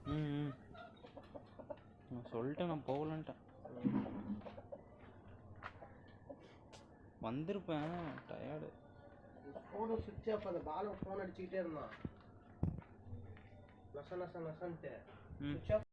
ம் நான் சொல்லிட்டேன், நான் போகலன்ட்டேன். வந்திருப்பேன், டயர்டு. ஃபோனு சுவிட்ச் ஆஃப். அந்த பாலு ஃபோன் அடிச்சுக்கிட்டே இருந்தான். நசன்ட்டு சுவிட்ச் ஆஃப்.